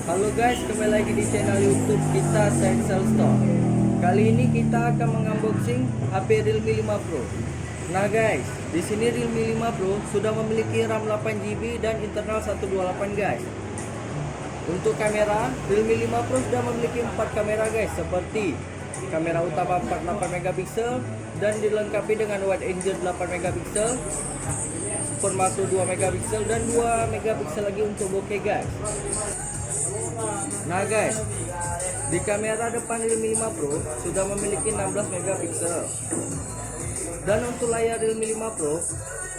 Halo guys, kembali lagi di channel YouTube kita Sensel Store. Kali ini kita akan mengunboxing HP Realme 5 Pro. Nah guys, di sini Realme 5 Pro sudah memiliki RAM 8GB dan internal 128 guys. Untuk kamera, Realme 5 Pro sudah memiliki 4 kamera guys, seperti kamera utama 48 megapiksel dan dilengkapi dengan wide angle 8 megapiksel, super makro 2 megapiksel dan 2 megapiksel lagi untuk bokeh guys. Nah guys, di kamera depan Realme 5 Pro sudah memiliki 16 megapiksel. Dan untuk layar Realme 5 Pro,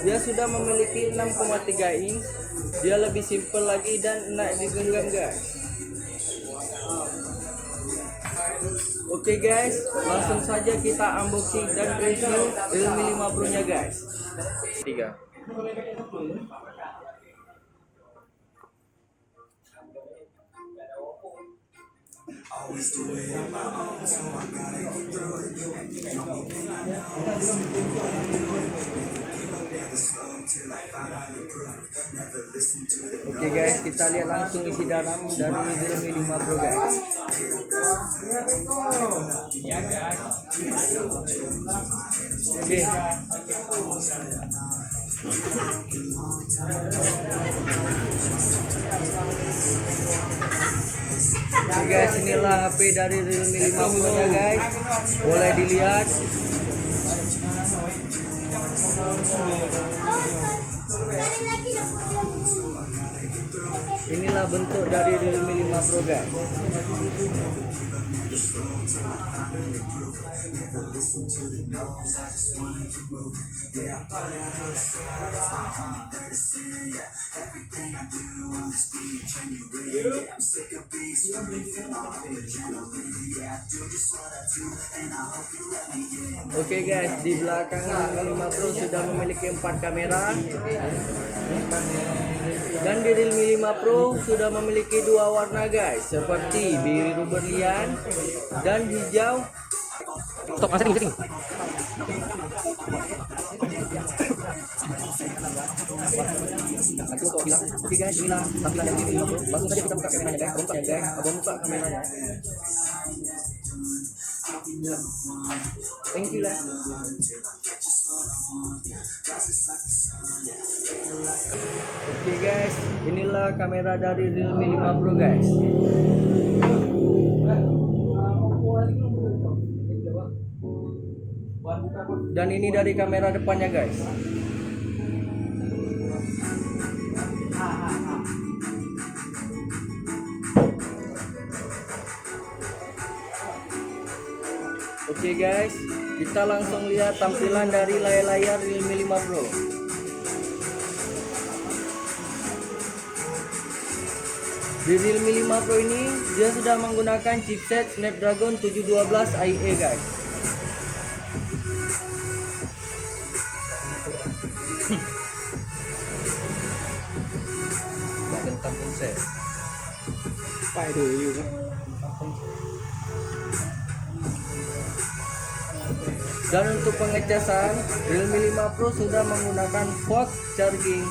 dia sudah memiliki 6,3 inch. Dia lebih simple lagi dan enak digenggam guys. Oke guys, langsung saja kita unboxing dan review Realme 5 Pro nya guys. 3. Oke guys, kita lihat langsung isi dalam dari Realme 5 Pro guys. Oke. Oke guys, inilah HP dari Realme 5 Pro nya guys. Boleh dilihat. Inilah bentuk dari Realme 5 Pro guys. Oke guys, di belakang Realme 5 Pro sudah memiliki 4 kamera. Dan di Realme 5 Pro sudah memiliki 2 warna guys, seperti biru berlian dan hijau. Stop, setting. Oke guys, inilah tampilan dari Realme 5 Pro. Langsung saja kita buka kameranya guys. Buka ya guys, buka kameranya. Thank you lah. Oke guys, inilah kamera dari Realme 5 Pro guys. Dan ini dari kamera depannya guys. Oke guys, kita langsung lihat tampilan dari layar Realme 5 Pro. Di Realme 5 Pro ini dia sudah menggunakan chipset Snapdragon 712 IA guys. Dan untuk pengecasan, Realme 5 Pro sudah menggunakan fast charging